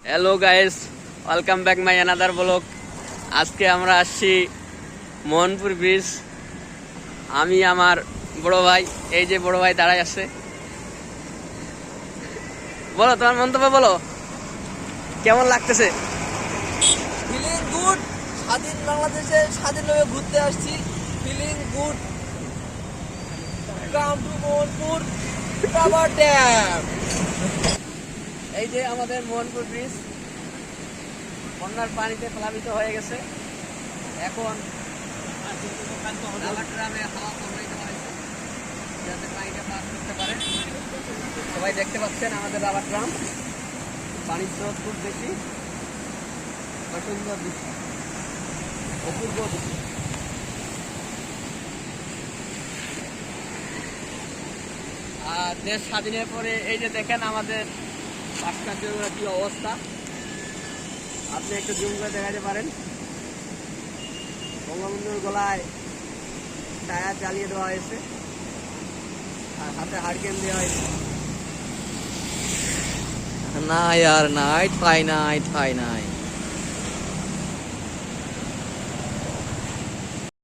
Hello guys, welcome back my another blog. আজকে আমরা আসছি মোহনপুর ব্রিজ। আমি আমার বড় ভাই, এই যে বড় ভাই দাঁড়ায় আছে। বলো তোমার মন্তব্য বলো, কেমন লাগতেছে? Feeling good. স্বাধীন বাংলাদেশে স্বাধীনভাবে ঘুরতে আসছি। Feeling good. Come to Mohanpur rubber dam. এই যে আমাদের মোহনপুর ব্রিজ বন্যার পানিতে প্লাবিত হয়ে গেছে। এখন রাবার ড্রামে হাওয়া প্রবাহিত হয়েছে যাতে পানিটা পাস করতে পারে। সবাই দেখতে পাচ্ছেন আমাদের রাবার ড্রাম, পানির স্রোত খুব বেশি। সুন্দর দৃশ্য, অপূর্ব দৃশ্য। আর দেশ স্বাধীনের পরে এই যে দেখেন আমাদের ভাস্কর্যের কি অবস্থা, আপনি একটু জুম করে দেখাতে পারেন। বঙ্গবন্ধুর গলায় টায়ার জ্বালিয়ে দেওয়া হয়েছে আর হাতে হারকেন দেওয়া হয়েছে। না यार, नाइट पाई नाइट पाई नाइट।